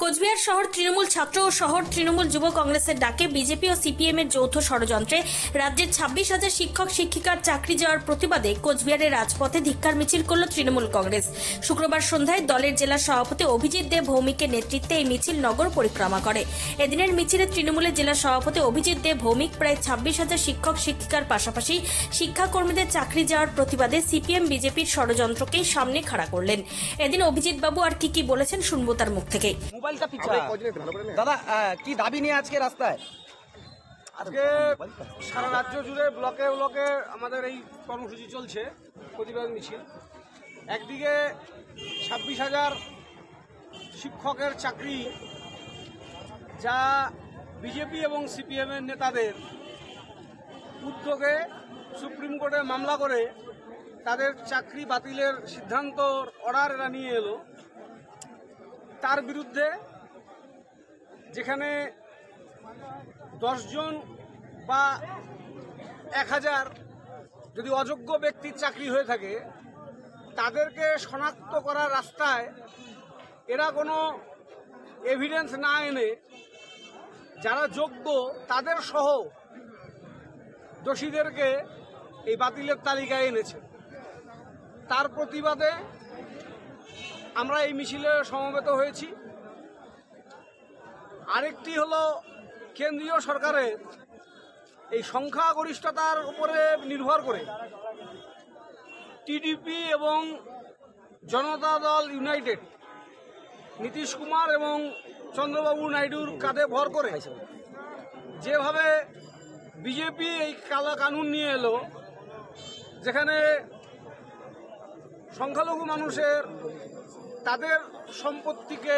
কোচবিহার শহর তৃণমূল ছাত্র ও শহর তৃণমূল যুব কংগ্রেসের ডাকে বিজেপি ও সিপিএম এর যৌথ ষড়যন্ত্রে রাজ্যের 26,000 শিক্ষক শিক্ষিকার চাকরি যাওয়ার প্রতিবাদে কোচবিহারের রাজপথে ধিক্কার মিছিল করল তৃণমূল কংগ্রেস। শুক্রবার সন্ধ্যায় দলের জেলা সভাপতি অভিজিৎ দে ভৌমিকের নেতৃত্বে এই মিছিল নগর পরিক্রমা করে। এদিনের মিছিলে তৃণমূলের জেলা সভাপতি অভিজিৎ দে ভৌমিক প্রায় 26,000 শিক্ষক শিক্ষিকার পাশাপাশি শিক্ষাকর্মীদের চাকরি যাওয়ার প্রতিবাদে সিপিএম বিজেপির ষড়যন্ত্রকেই সামনে খাড়া করলেন। এদিন অভিজিৎ বাবু আর কি বলেছেন শুনবো তার মুখ থেকে। দাদা কি দাবি নিয়ে আজকে রাস্তায়? আজকে সারা রাজ্য জুড়ে ব্লকে ব্লকে আমাদের এই কর্মসূচি চলছে, প্রতিবাদ মিছিল। একদিকে 26,000 শিক্ষকের চাকরি যা বিজেপি এবং সিপিএম এর নেতাদের উদ্যোগে সুপ্রিম কোর্টে মামলা করে তাদের চাকরি বাতিলের সিদ্ধান্ত অর্ডার এরা নিয়ে এলো, তার বিরুদ্ধে যেখানে 10 জন বা 1000 যদি অযোগ্য ব্যক্তির চাকরি হয়ে থাকে, তাদেরকে শনাক্ত করার রাস্তায় এরা কোনো এভিডেন্স না এনে যারা যোগ্য তাদের সহ দোষীদেরকে এই বাতিলের তালিকায় এনেছে। তার প্রতিবাদে আমরা এই মিছিলে সমবেত হয়েছি। আরেকটি হলো কেন্দ্রীয় সরকারের এই সংখ্যাগরিষ্ঠতার উপরে নির্ভর করে টিডিপি এবং জনতা দল ইউনাইটেড নীতিশ কুমার এবং চন্দ্রবাবু নাইডুর কাঁধে ভর করে যেভাবে বিজেপি এই কালা কানুন নিয়ে এলো, যেখানে সংখ্যালঘু মানুষের তাদের সম্পত্তিকে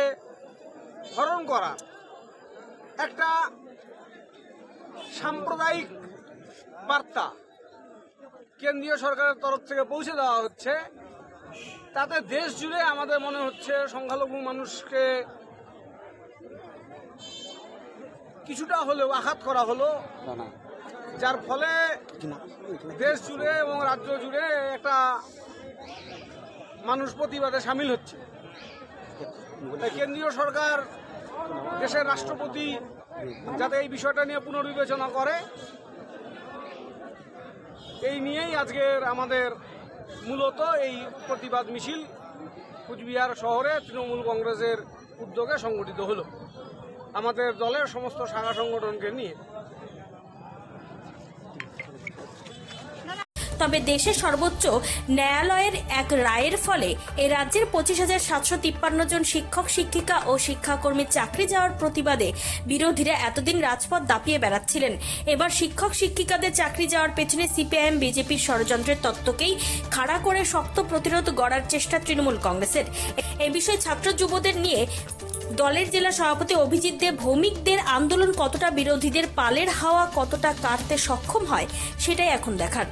হরণ করা একটা সাম্প্রদায়িক বার্তা কেন্দ্রীয় সরকারের তরফ থেকে পৌঁছে দেওয়া হচ্ছে, তাতে দেশ জুড়ে আমাদের মনে হচ্ছে সংখ্যালঘু মানুষকে কিছুটা হলেও আঘাত করা হলো, যার ফলে দেশ জুড়ে এবং রাজ্য জুড়ে একটা মানুষ প্রতিবাদে সামিল হচ্ছে। তাই কেন্দ্রীয় সরকার, দেশের রাষ্ট্রপতি যাতে এই বিষয়টা নিয়ে পুনর্বিবেচনা করে, এই নিয়েই আজকের আমাদের মূলত এই প্রতিবাদ মিছিল কোচবিহার শহরে তৃণমূল কংগ্রেসের উদ্যোগে সংগঠিত হলো, আমাদের দলের সমস্ত শাখা সংগঠনকে নিয়ে। তবে দেশের সর্বোচ্চ ন্যায়ালয়ের এক রায়ের ফলে এ রাজ্যের 25,753 জন শিক্ষক শিক্ষিকা ও শিক্ষাকর্মীর চাকরি যাওয়ার প্রতিবাদে বিরোধীরা এতদিন রাজপথ দাপিয়ে বেড়াচ্ছিলেন। এবার শিক্ষক শিক্ষিকাদের চাকরি যাওয়ার পেছনে সিপিআইএম বিজেপির ষড়যন্ত্রের তত্ত্বকেই খাড়া করে শক্ত প্রতিরোধ গড়ার চেষ্টা তৃণমূল কংগ্রেসের। এ বিষয়ে ছাত্র যুবদের নিয়ে দলের জেলা সভাপতি অভিজিৎ দে ভৌমিকদের আন্দোলন কতটা বিরোধীদের পালের হাওয়া কতটা কাটতে সক্ষম হয় সেটাই এখন দেখার।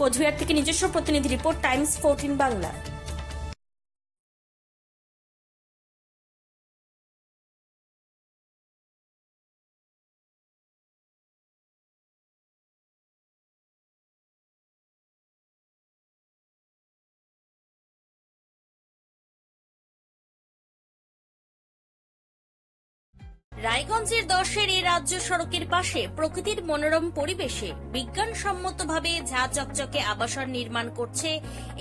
কোচবিহার থেকে নিজস্ব প্রতিনিধি রিপোর্ট, টাইমস 14 বাংলা। রায়গঞ্জের 10-এর এই রাজ্য সড়কের পাশে প্রকৃতির মনোরম পরিবেশে বিজ্ঞানসম্মতভাবে ঝা চকচকে আবাসন নির্মাণ করছে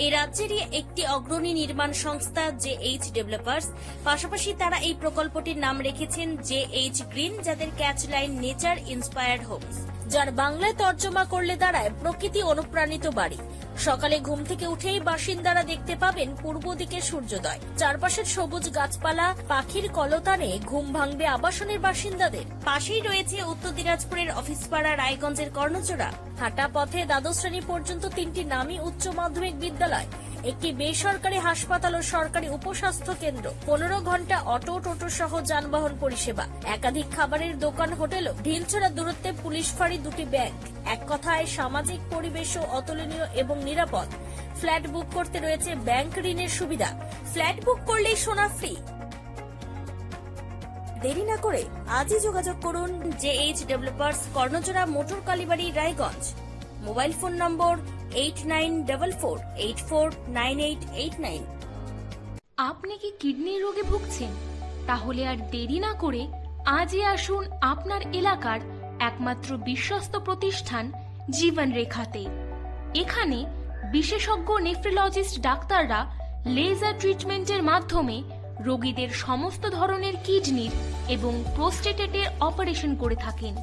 এই রাজ্যেরই একটি অগ্রণী নির্মাণ সংস্থা JH ডেভেলপার্স। পাশাপাশি তারা এই প্রকল্পটির নাম রেখেছেন JH গ্রিন, যাদের catch line nature inspired homes, যার বাংলায় তর্জমা করলে দাঁড়ায় প্রকৃতি অনুপ্রাণিত বাড়ি। সকালে ঘুম থেকে উঠেই বাসিন্দারা দেখতে পাবেন পূর্ব দিকে সূর্যোদয়, চারপাশের সবুজ গাছপালা, পাখির কলতানে ঘুম ভাঙবে আবাসনের বাসিন্দাদের। পাশেই রয়েছে উত্তর দিনাজপুরের অফিসপাড়া রায়গঞ্জের কর্ণচূড়া। হাঁটা পথে দ্বাদশ শ্রেণী পর্যন্ত 3টি নামী উচ্চ মাধ্যমিক বিদ্যালয়, একটি বেসরকারি হাসপাতাল ও সরকারি উপস্বাস্থ্য কেন্দ্র, 15 ঘন্টা অটো টোটো সহ যানবাহন পরিষেবা, একাধিক খাবারের দোকান, হোটেল, ঢিলছড়া দূরত্বে পুলিশ ফাঁড়ি, 2টি ব্যাংক। এক কথায় সামাজিক পরিবেশও অতুলনীয় এবং নিরাপদ। ফ্ল্যাট বুক করতে রয়েছে ব্যাংক ঋণের সুবিধা, ফ্ল্যাট বুক করলেই সোনা ফ্রি। দেরি না করে আজই যোগাযোগ করুন JH developers, Karnachora, motor Kalibari, Raiganj. Mobile phone number 8944849889। আপনি কি কিডনি রোগে ভুগছেন? তাহলে আর দেরি না করে আজই আসুন আপনার এলাকার একমাত্র বিশ্বস্ত প্রতিষ্ঠান জীবন রেখাতে। এখানে বিশেষজ্ঞ নেফ্রোলজিস্ট ডাক্তাররা লেজার ট্রিটমেন্টের মাধ্যমে রোগীদের সমস্ত ধরনের কিডনির এবং প্রোস্টেটের অপারেশন করে থাকেন।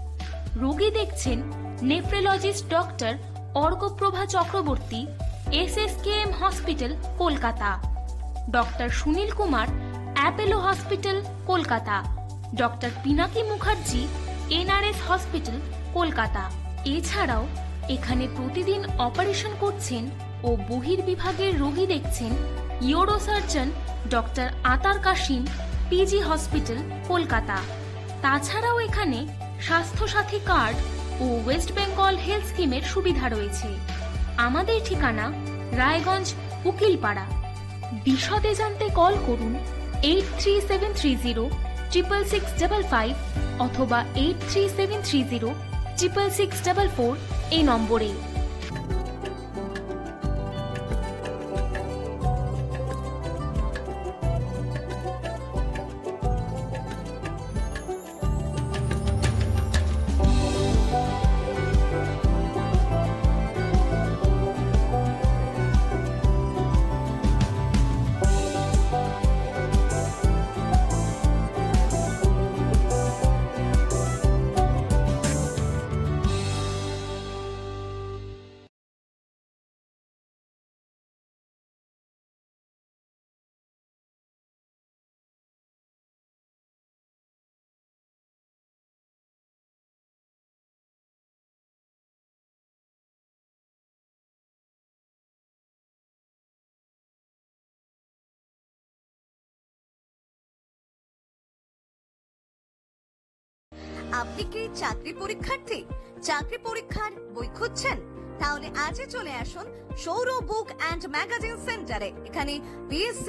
রোগী দেখছেন nephrologist doctor Arkaprava Chakraborty, SSKM hospital, Kolkata. Doctor Sunil Kumar, Apollo hospital, Kolkata. Doctor Pinaki Mukherjee, NRS hospital, Kolkata. এছাড়াও এখানে প্রতিদিন অপারেশন করছেন ও বহির্বিভাগের রোগী দেখছেন ইউরোসার্জন ডক্টর আতার কাশিম, PG হসপিটাল, কলকাতা। তাছাড়াও এখানে স্বাস্থ্যসাথী কার্ড ও ওয়েস্ট বেঙ্গল হেলথ স্কিমের সুবিধা রয়েছে। আমাদের ঠিকানা রায়গঞ্জ, উকিলপাড়া। বিশদে জানতে কল করুন 8373066655 অথবা 8373066644 এই নম্বরে। আপনি কি চাকরি পরীক্ষার্থী? চাকরি পরীক্ষার বই খুঁজছেন? তাহলে আজই চলে আসুন সৌর বুক অ্যান্ড ম্যাগাজিন সেন্টারে। এখানে BSc,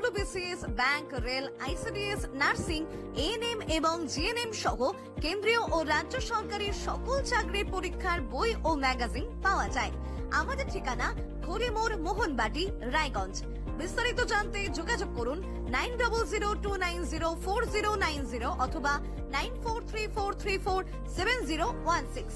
WBCS, bank, rail, ICDS, nursing, ANM এবং GNM সহ কেন্দ্রীয় ও রাজ্য সরকারের সকল চাকরির পরীক্ষার বই ও ম্যাগাজিন পাওয়া যায়। আমাদের ঠিকানা খড়িমোড়, মোহনবাটি, রায়গঞ্জ। বিস্তারিত জানতে যোগাযোগ করুন 9002904090 অথবা 9434347016।